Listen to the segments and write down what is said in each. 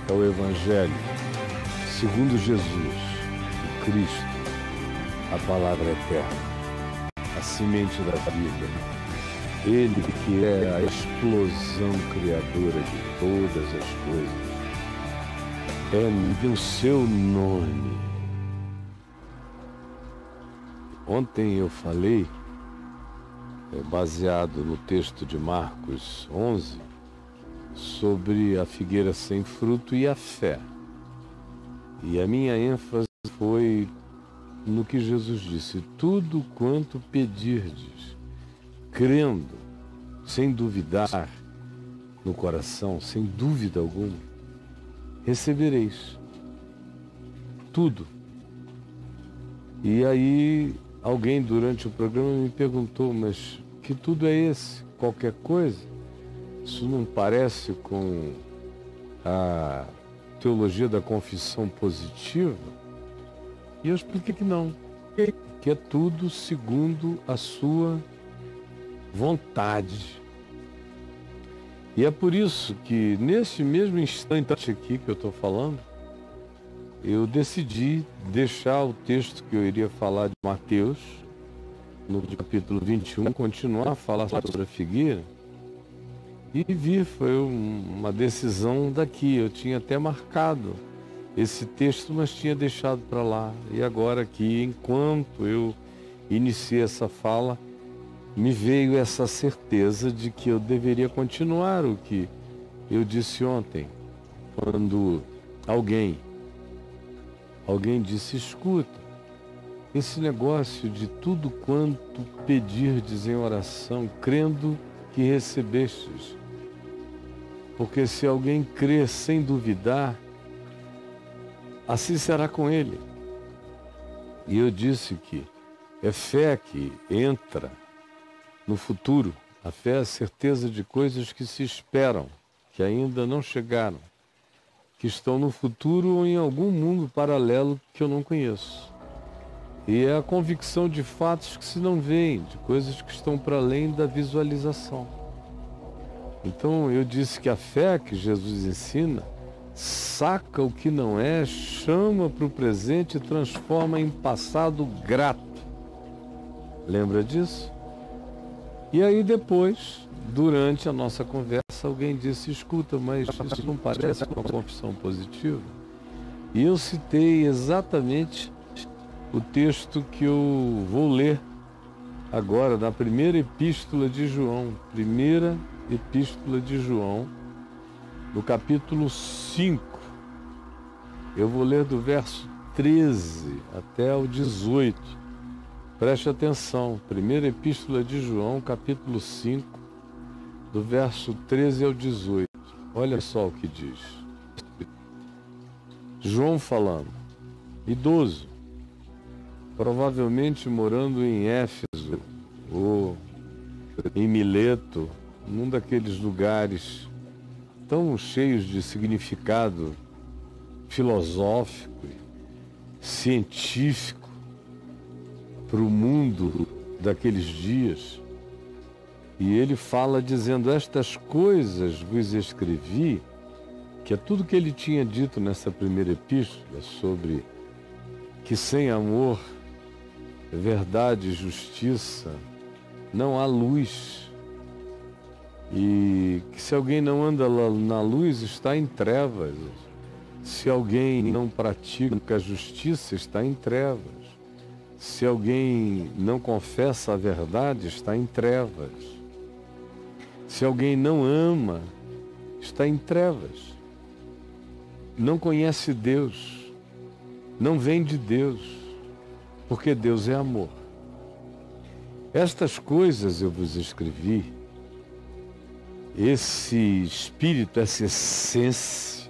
é o Evangelho, segundo Jesus, o Cristo, a palavra eterna, a semente da vida. Ele que é a explosão criadora de todas as coisas. É o seu nome. Ontem eu falei, baseado no texto de Marcos 11, sobre a figueira sem fruto e a fé. E a minha ênfase foi no que Jesus disse: tudo quanto pedirdes, crendo, sem duvidar no coração, sem dúvida alguma, recebereis tudo. E aí alguém durante o programa me perguntou: mas que tudo é esse? Qualquer coisa? Isso não parece com a teologia da confissão positiva? E eu expliquei que não, que é tudo segundo a sua vontade. E é por isso que nesse mesmo instante aqui que eu estou falando, eu decidi deixar o texto que eu iria falar de Mateus, no capítulo 21, continuar a falar sobre a figueira, e vir. Foi uma decisão daqui. Eu tinha até marcado esse texto, mas tinha deixado para lá. E agora aqui, enquanto eu iniciei essa fala, me veio essa certeza de que eu deveria continuar o que eu disse ontem, quando alguém disse: escuta, esse negócio de tudo quanto pedirdes em oração, crendo que recebestes. Porque se alguém crer sem duvidar, assim será com ele. E eu disse que é fé que entra no futuro. A fé é a certeza de coisas que se esperam, que ainda não chegaram, que estão no futuro ou em algum mundo paralelo que eu não conheço. E é a convicção de fatos que se não veem, de coisas que estão para além da visualização. Então eu disse que a fé que Jesus ensina saca o que não é, chama para o presente e transforma em passado grato. Lembra disso? E aí depois, durante a nossa conversa, alguém disse: escuta, mas isso não parece uma confissão positiva? E eu citei exatamente o texto que eu vou ler agora, na primeira epístola de João. Primeira epístola de João, no capítulo 5. Eu vou ler do verso 13 até o 18. Preste atenção. Primeira epístola de João, capítulo 5, do verso 13 ao 18. Olha só o que diz. João falando, idoso, provavelmente morando em Éfeso ou em Mileto, num daqueles lugares tão cheios de significado filosófico, científico para o mundo daqueles dias. E ele fala dizendo: estas coisas vos escrevi, que é tudo que ele tinha dito nessa primeira epístola sobre que sem amor, verdade e justiça não há luz. E que se alguém não anda na luz, está em trevas. Se alguém não pratica a justiça, está em trevas. Se alguém não confessa a verdade, está em trevas. Se alguém não ama, está em trevas. Não conhece Deus, não vem de Deus, porque Deus é amor. Estas coisas eu vos escrevi, esse espírito, essa essência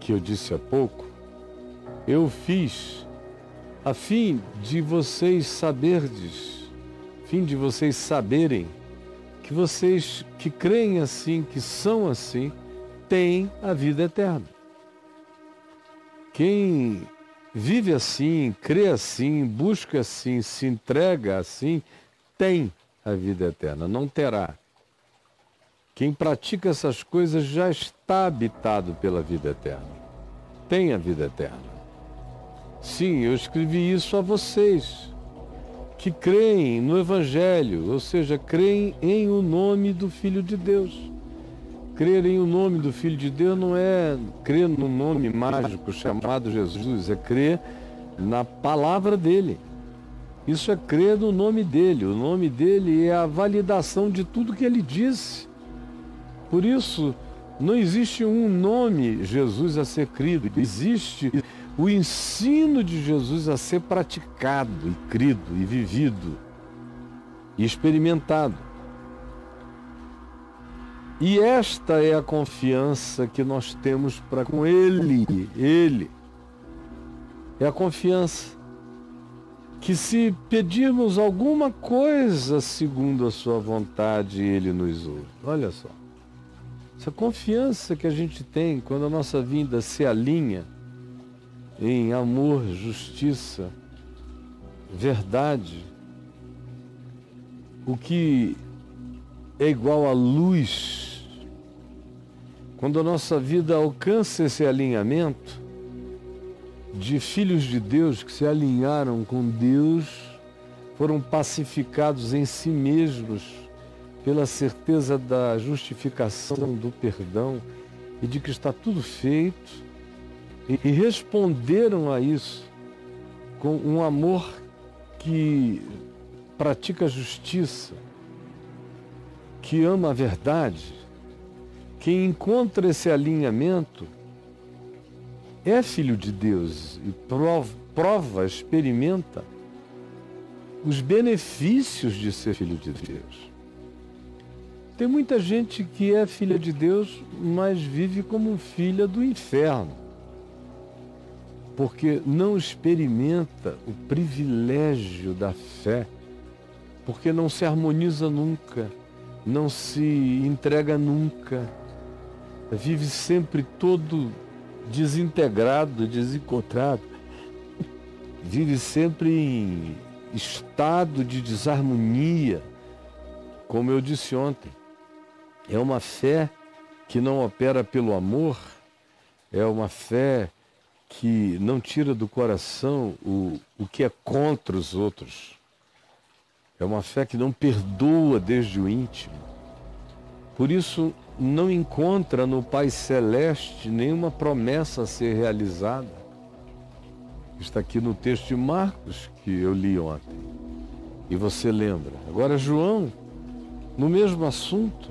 que eu disse há pouco, eu fiz a fim de vocês saberdes, a fim de vocês saberem que vocês que creem assim, que são assim, têm a vida eterna. Quem vive assim, crê assim, busca assim, se entrega assim, tem a vida eterna, não terá. Quem pratica essas coisas já está habitado pela vida eterna. Tem a vida eterna. Sim, eu escrevi isso a vocês que creem no Evangelho, ou seja, creem em o nome do Filho de Deus. Crer em o nome do Filho de Deus não é crer no nome mágico chamado Jesus, é crer na palavra dele. Isso é crer no nome dele. O nome dele é a validação de tudo que ele disse. Por isso, não existe um nome Jesus a ser crido, existe o ensino de Jesus a ser praticado, e crido, e vivido, e experimentado. E esta é a confiança que nós temos para com Ele. Ele é a confiança que, se pedirmos alguma coisa segundo a sua vontade, Ele nos ouve. Olha só. Essa confiança que a gente tem quando a nossa vida se alinha em amor, justiça, verdade, o que é igual à luz. Quando a nossa vida alcança esse alinhamento de filhos de Deus que se alinharam com Deus, foram pacificados em si mesmos pela certeza da justificação, do perdão e de que está tudo feito, e responderam a isso com um amor que pratica a justiça, que ama a verdade. Quem encontra esse alinhamento é filho de Deus e prova, experimenta os benefícios de ser filho de Deus. Tem muita gente que é filha de Deus, mas vive como filha do inferno, porque não experimenta o privilégio da fé, porque não se harmoniza nunca, não se entrega nunca, vive sempre todo desintegrado, desencontrado, vive sempre em estado de desarmonia. Como eu disse ontem, é uma fé que não opera pelo amor, é uma fé que não tira do coração o que é contra os outros. É uma fé que não perdoa desde o íntimo. Por isso, não encontra no Pai Celeste nenhuma promessa a ser realizada. Está aqui no texto de Marcos, que eu li ontem. E você lembra. Agora, João, no mesmo assunto,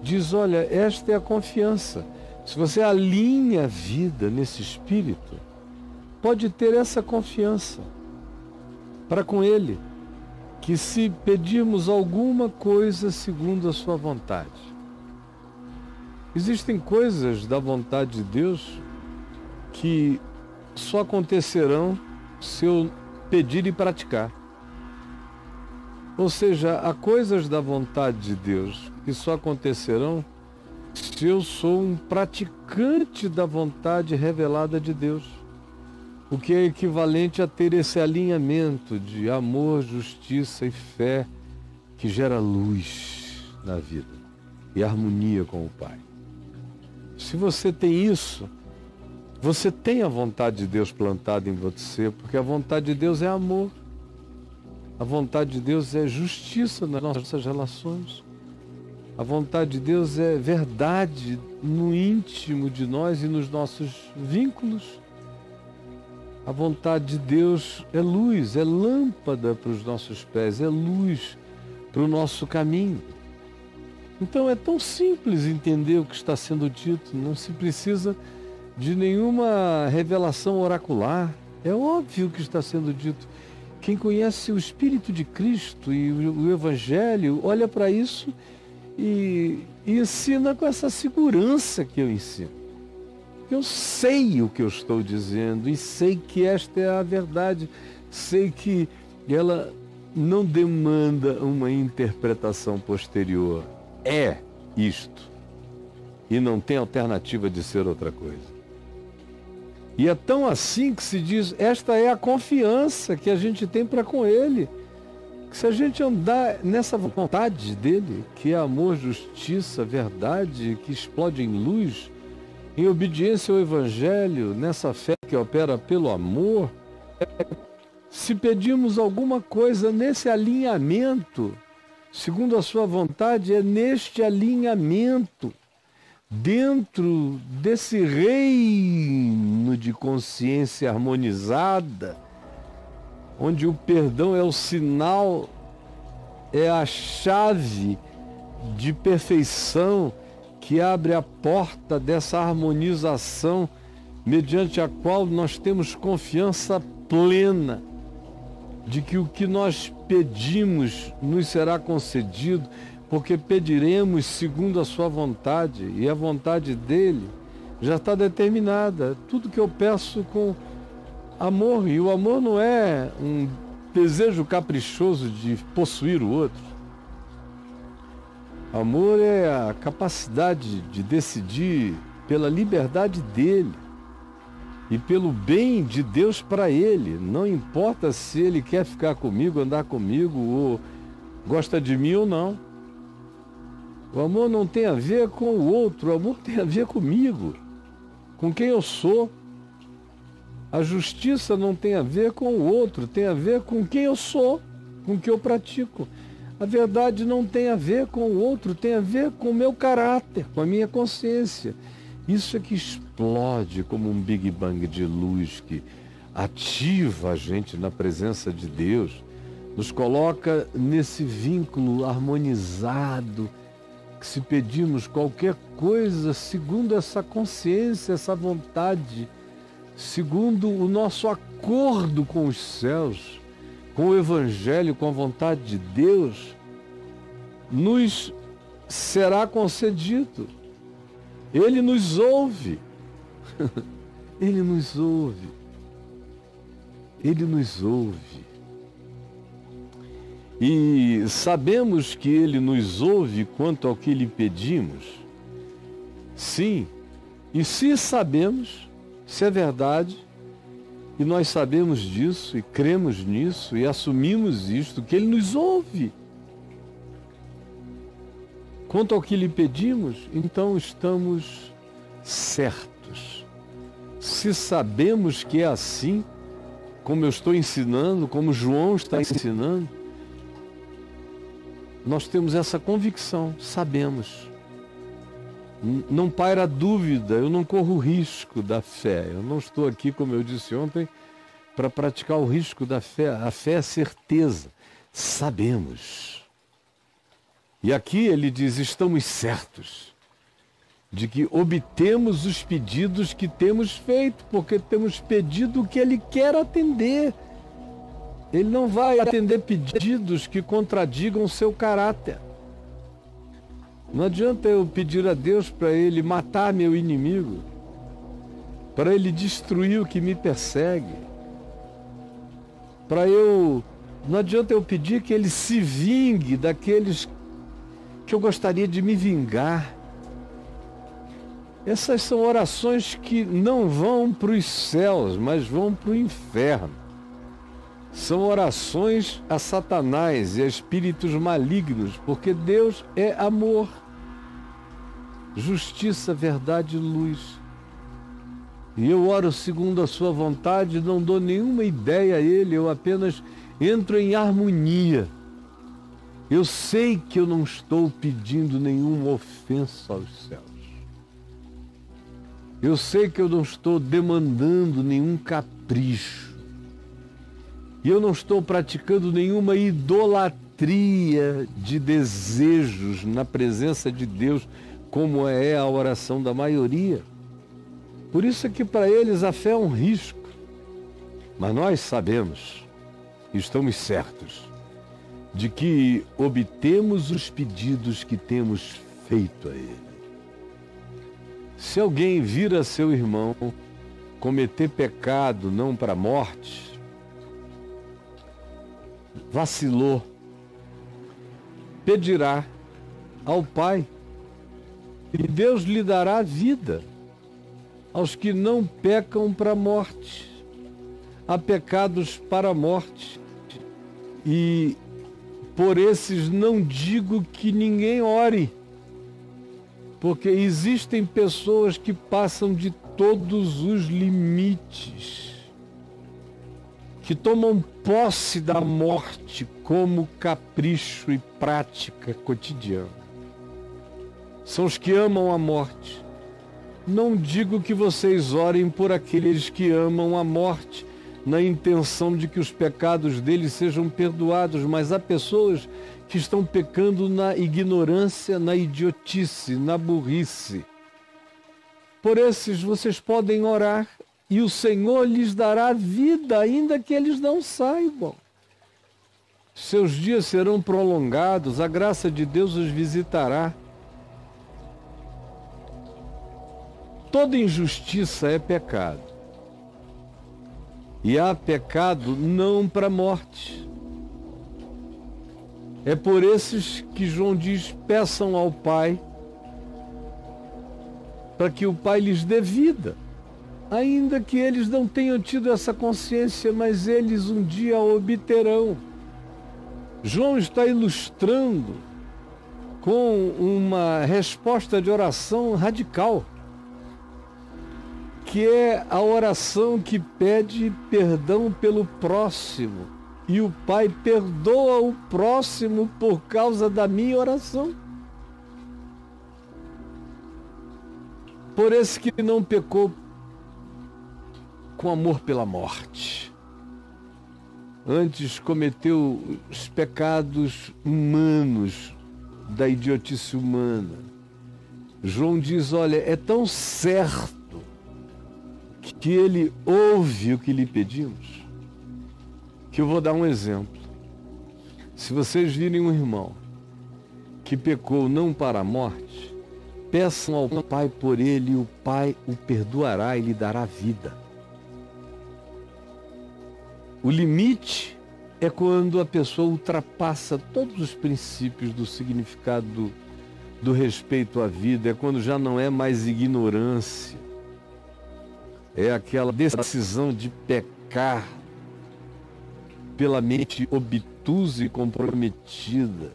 diz, olha, esta é a confiança. Se você alinha a vida nesse espírito, pode ter essa confiança para com Ele, que se pedirmos alguma coisa segundo a sua vontade. Existem coisas da vontade de Deus que só acontecerão se eu pedir e praticar. Ou seja, há coisas da vontade de Deus que só acontecerão se eu sou um praticante da vontade revelada de Deus. O que é equivalente a ter esse alinhamento de amor, justiça e fé que gera luz na vida e harmonia com o Pai. Se você tem isso, você tem a vontade de Deus plantada em você, porque a vontade de Deus é amor. A vontade de Deus é justiça nas nossas relações. A vontade de Deus é verdade no íntimo de nós e nos nossos vínculos. A vontade de Deus é luz, é lâmpada para os nossos pés, é luz para o nosso caminho. Então é tão simples entender o que está sendo dito, não se precisa de nenhuma revelação oracular. É óbvio o que está sendo dito. Quem conhece o Espírito de Cristo e o Evangelho, olha para isso e ensina com essa segurança que eu ensino. Eu sei o que eu estou dizendo e sei que esta é a verdade. Sei que ela não demanda uma interpretação posterior. É isto. E não tem alternativa de ser outra coisa. E é tão assim que se diz, esta é a confiança que a gente tem para com Ele. que se a gente andar nessa vontade dele, que é amor, justiça, verdade, que explode em luz, em obediência ao Evangelho, nessa fé que opera pelo amor, se pedimos alguma coisa nesse alinhamento, segundo a sua vontade, é neste alinhamento, dentro desse reino de consciência harmonizada, onde o perdão é o sinal, é a chave de perfeição que abre a porta dessa harmonização, mediante a qual nós temos confiança plena de que o que nós pedimos nos será concedido, porque pediremos segundo a sua vontade, e a vontade dele já está determinada. Tudo que eu peço com amor, e o amor não é um desejo caprichoso de possuir o outro. Amor é a capacidade de decidir pela liberdade dele e pelo bem de Deus para ele. Não importa se ele quer ficar comigo, andar comigo, ou gosta de mim ou não. O amor não tem a ver com o outro, o amor tem a ver comigo, com quem eu sou. A justiça não tem a ver com o outro, tem a ver com quem eu sou, com o que eu pratico. A verdade não tem a ver com o outro, tem a ver com o meu caráter, com a minha consciência. Isso é que explode como um Big Bang de luz que ativa a gente na presença de Deus, nos coloca nesse vínculo harmonizado, que se pedimos qualquer coisa segundo essa consciência, essa vontade, segundo o nosso acordo com os céus, com o Evangelho, com a vontade de Deus, nos será concedido. Ele nos ouve. Ele nos ouve. Ele nos ouve. E sabemos que Ele nos ouve quanto ao que lhe pedimos. Sim. E se sabemos, se é verdade, e nós sabemos disso, e cremos nisso, e assumimos isto, que Ele nos ouve. Quanto ao que lhe pedimos, então estamos certos. Se sabemos que é assim, como eu estou ensinando, como João está ensinando, nós temos essa convicção, sabemos. Não paira dúvida, eu não corro risco da fé. Eu não estou aqui, como eu disse ontem, para praticar o risco da fé. A fé é certeza. Sabemos. E aqui ele diz, estamos certos de que obtemos os pedidos que temos feito, porque temos pedido o que ele quer atender. Ele não vai atender pedidos que contradigam o seu caráter. Não adianta eu pedir a Deus para Ele matar meu inimigo, para Ele destruir o que me persegue, não adianta eu pedir que Ele se vingue daqueles que eu gostaria de me vingar. Essas são orações que não vão para os céus, mas vão para o inferno. São orações a Satanás e a espíritos malignos, porque Deus é amor, justiça, verdade e luz. E eu oro segundo a sua vontade, não dou nenhuma ideia a Ele, eu apenas entro em harmonia. Eu sei que eu não estou pedindo nenhuma ofensa aos céus. Eu sei que eu não estou demandando nenhum capricho. E eu não estou praticando nenhuma idolatria de desejos na presença de Deus, como é a oração da maioria. Por isso é que para eles a fé é um risco. Mas nós sabemos, estamos certos, de que obtemos os pedidos que temos feito a Ele. Se alguém vir a seu irmão cometer pecado não para a morte, vacilou, pedirá ao Pai, e Deus lhe dará vida aos que não pecam para a morte. Há pecados para a morte, e Por esses não digo que ninguém ore, porque existem pessoas que passam de todos os limites, que tomam posse da morte como capricho e prática cotidiana. São os que amam a morte. Não digo que vocês orem por aqueles que amam a morte, na intenção de que os pecados deles sejam perdoados, mas há pessoas que estão pecando na ignorância, na idiotice, na burrice. Por esses vocês podem orar e o Senhor lhes dará vida, ainda que eles não saibam. Seus dias serão prolongados, a graça de Deus os visitará. Toda injustiça é pecado. E há pecado não para a morte. É por esses que João diz: peçam ao Pai, para que o Pai lhes dê vida. Ainda que eles não tenham tido essa consciência, mas eles um dia a obterão. João está ilustrando com uma resposta de oração radical, que é a oração que pede perdão pelo próximo. E o Pai perdoa o próximo por causa da minha oração. Por esse que não pecou com amor pela morte. Antes cometeu os pecados humanos, da idiotice humana. João diz, olha, é tão certo que ele ouve o que lhe pedimos, que eu vou dar um exemplo. Se vocês virem um irmão que pecou não para a morte, peçam ao Pai por ele, e o Pai o perdoará e lhe dará vida. O limite é quando a pessoa ultrapassa todos os princípios do significado do respeito à vida, é quando já não é mais ignorância, é aquela decisão de pecar pela mente obtusa e comprometida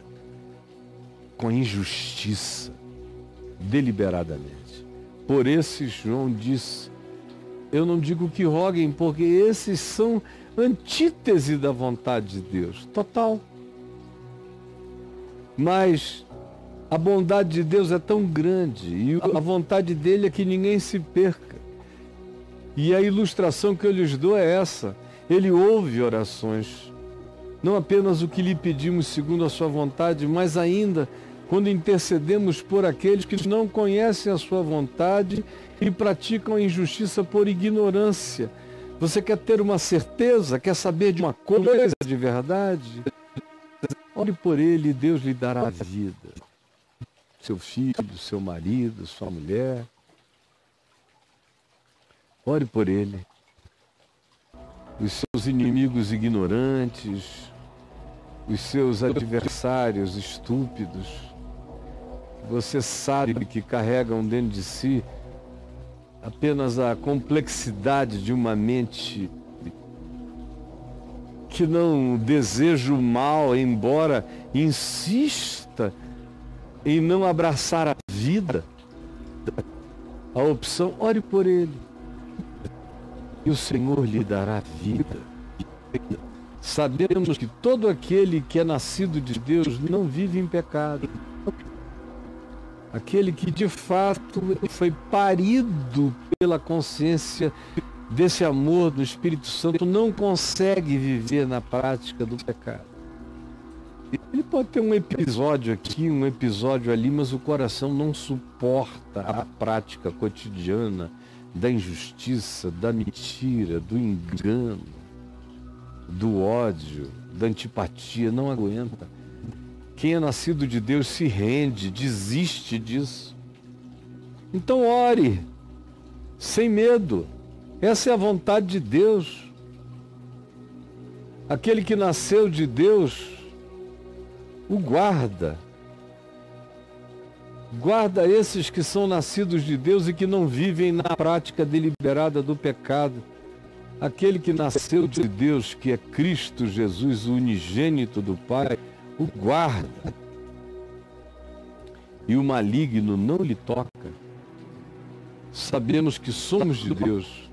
com a injustiça, deliberadamente. Por esses, João disse, eu não digo que roguem, porque esses são antítese da vontade de Deus, total. Mas a bondade de Deus é tão grande e a vontade dele é que ninguém se perca. E a ilustração que eu lhes dou é essa. Ele ouve orações, não apenas o que lhe pedimos segundo a sua vontade, mas ainda quando intercedemos por aqueles que não conhecem a sua vontade e praticam a injustiça por ignorância. Você quer ter uma certeza, quer saber de uma coisa de verdade? Ore por ele e Deus lhe dará vida. Seu filho, seu marido, sua mulher. Ore por ele. Os seus inimigos ignorantes, os seus adversários estúpidos, você sabe que carregam dentro de si apenas a complexidade de uma mente que não deseja o mal, embora insista em não abraçar a vida. A opção, ore por ele. E o Senhor lhe dará vida. Sabemos que todo aquele que é nascido de Deus não vive em pecado. Aquele que de fato foi parido pela consciência desse amor do Espírito Santo não consegue viver na prática do pecado. Ele pode ter um episódio aqui, um episódio ali, mas o coração não suporta a prática cotidiana da injustiça, da mentira, do engano, do ódio, da antipatia, não aguenta. Quem é nascido de Deus se rende, desiste disso. Então ore, sem medo. Essa é a vontade de Deus. Aquele que nasceu de Deus, o guarda. Guarda esses que são nascidos de Deus e que não vivem na prática deliberada do pecado. Aquele que nasceu de Deus, que é Cristo Jesus, o unigênito do Pai, o guarda, e o maligno não lhe toca, sabemos que somos de Deus,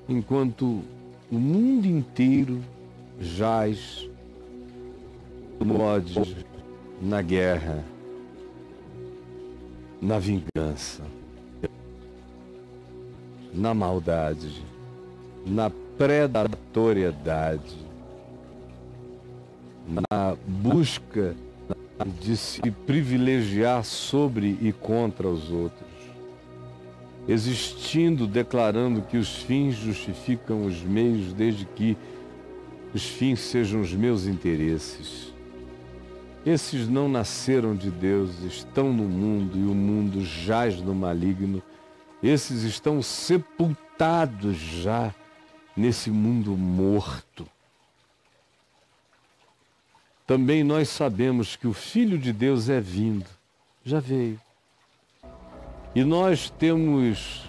enquanto o mundo inteiro jaz no ódio, na guerra, na vingança, na maldade, na predatoriedade, na busca de se privilegiar sobre e contra os outros, existindo, declarando que os fins justificam os meios, desde que os fins sejam os meus interesses. Esses não nasceram de Deus, estão no mundo e o mundo jaz no maligno. Esses estão sepultados já nesse mundo morto. Também nós sabemos que o Filho de Deus é vindo, já veio. E nós temos,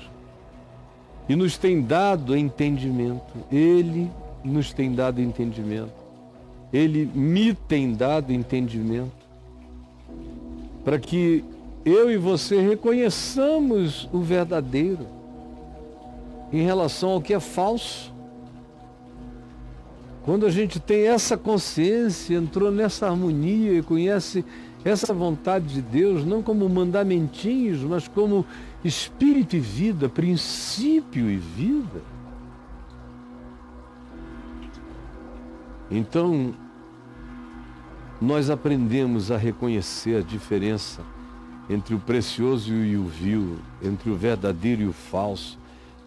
e nos tem dado entendimento. Ele nos tem dado entendimento. Ele me tem dado entendimento. Para que eu e você reconheçamos o verdadeiro em relação ao que é falso. Quando a gente tem essa consciência, entrou nessa harmonia e conhece essa vontade de Deus, não como mandamentinhos, mas como espírito e vida, princípio e vida. Então, nós aprendemos a reconhecer a diferença entre o precioso e o vil, entre o verdadeiro e o falso.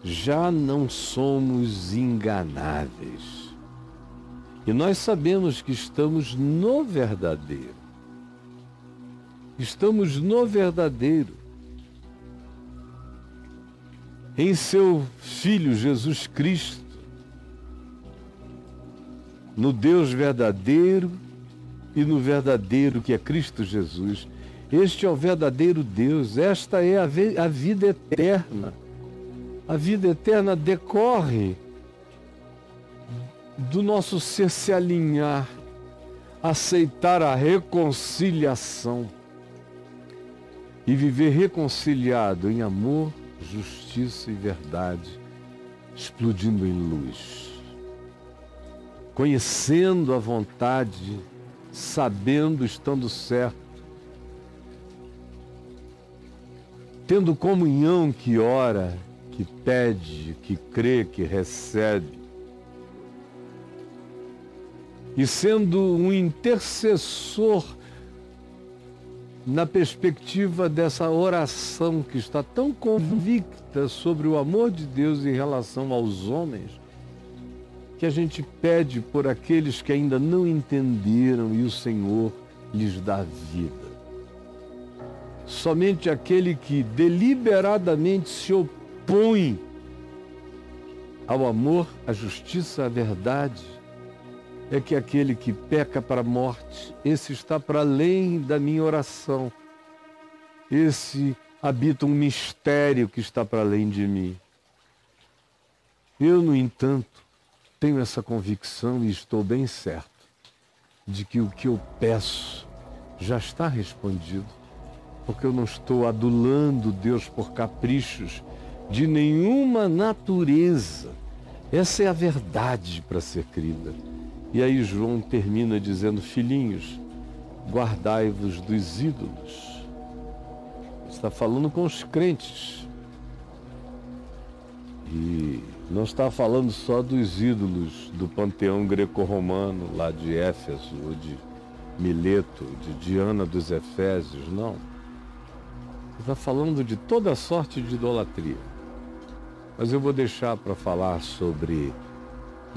Já não somos enganáveis. E nós sabemos que estamos no verdadeiro. Estamos no verdadeiro. Em seu Filho Jesus Cristo. No Deus verdadeiro e no verdadeiro que é Cristo Jesus. Este é o verdadeiro Deus. Esta é a vida eterna. A vida eterna decorre do nosso ser se alinhar, aceitar a reconciliação e viver reconciliado em amor, justiça e verdade, explodindo em luz. Conhecendo a vontade, sabendo, estando certo, tendo comunhão que ora, que pede, que crê, que recebe, e sendo um intercessor na perspectiva dessa oração que está tão convicta sobre o amor de Deus em relação aos homens, que a gente pede por aqueles que ainda não entenderam e o Senhor lhes dá vida. Somente aquele que deliberadamente se opõe ao amor, à justiça, à verdade, é que aquele que peca para a morte, esse está para além da minha oração. Esse habita um mistério que está para além de mim. Eu, no entanto, tenho essa convicção e estou bem certo de que o que eu peço já está respondido, porque eu não estou adulando Deus por caprichos de nenhuma natureza. Essa é a verdade para ser crida. E aí João termina dizendo: filhinhos, guardai-vos dos ídolos. Está falando com os crentes. E não está falando só dos ídolos do panteão greco-romano, lá de Éfeso, ou de Mileto, de Diana dos Efésios, não. Está falando de toda sorte de idolatria. Mas eu vou deixar para falar sobre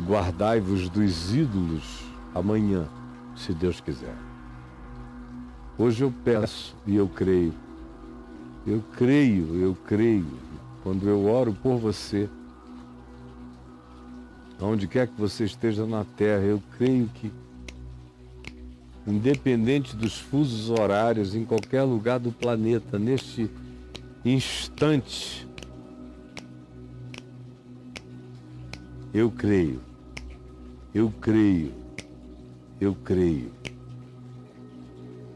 guardai-vos dos ídolos amanhã, se Deus quiser. Hoje eu peço e eu creio. Eu creio. Quando eu oro por você, onde quer que você esteja na terra, eu creio que, independente dos fusos horários, em qualquer lugar do planeta, neste instante, eu creio.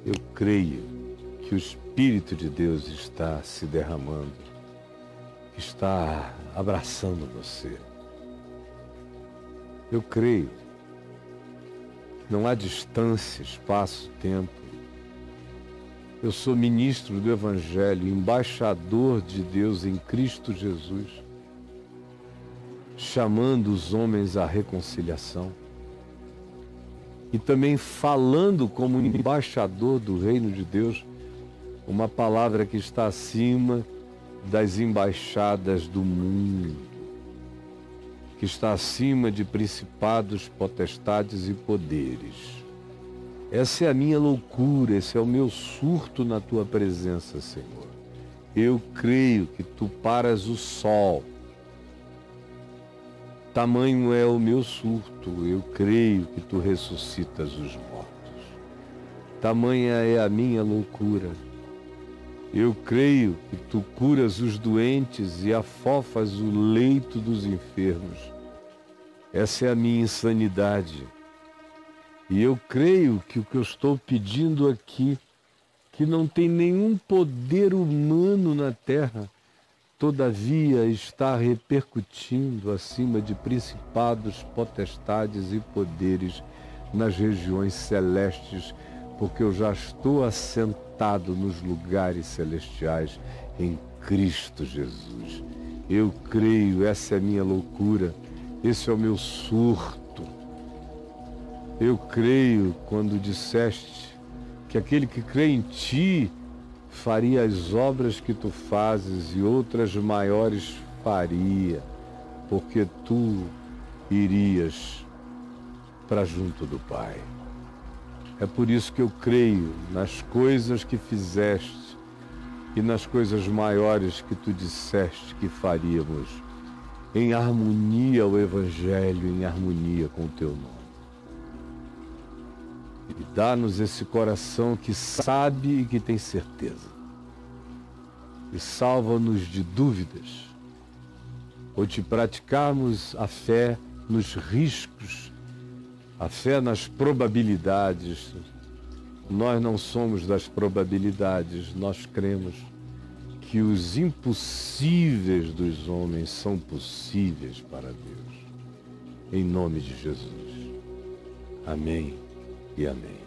Eu creio que o Espírito de Deus está se derramando, está abraçando você. Eu creio que não há distância, espaço, tempo. Eu sou ministro do Evangelho, embaixador de Deus em Cristo Jesus, chamando os homens à reconciliação e também falando como embaixador do reino de Deus, uma palavra que está acima das embaixadas do mundo, que está acima de principados, potestades e poderes. Essa é a minha loucura, esse é o meu surto na tua presença, Senhor. Eu creio que tu paras o sol. Tamanho é o meu surto, eu creio que tu ressuscitas os mortos. Tamanha é a minha loucura. Eu creio que tu curas os doentes e afofas o leito dos enfermos. Essa é a minha insanidade. E eu creio que o que eu estou pedindo aqui, que não tem nenhum poder humano na terra, todavia está repercutindo acima de principados, potestades e poderes nas regiões celestes, porque eu já estou assentado nos lugares celestiais em Cristo Jesus. Eu creio, essa é a minha loucura, esse é o meu surto. Eu creio quando disseste que aquele que crê em ti faria as obras que tu fazes e outras maiores faria, porque tu irias para junto do Pai. É por isso que eu creio nas coisas que fizeste e nas coisas maiores que tu disseste que faríamos, em harmonia ao Evangelho, em harmonia com o teu nome. E dá-nos esse coração que sabe e que tem certeza. E salva-nos de dúvidas, ou de praticarmos a fé nos riscos, a fé nas probabilidades. Nós não somos das probabilidades, nós cremos que os impossíveis dos homens são possíveis para Deus. Em nome de Jesus. Amém e amém.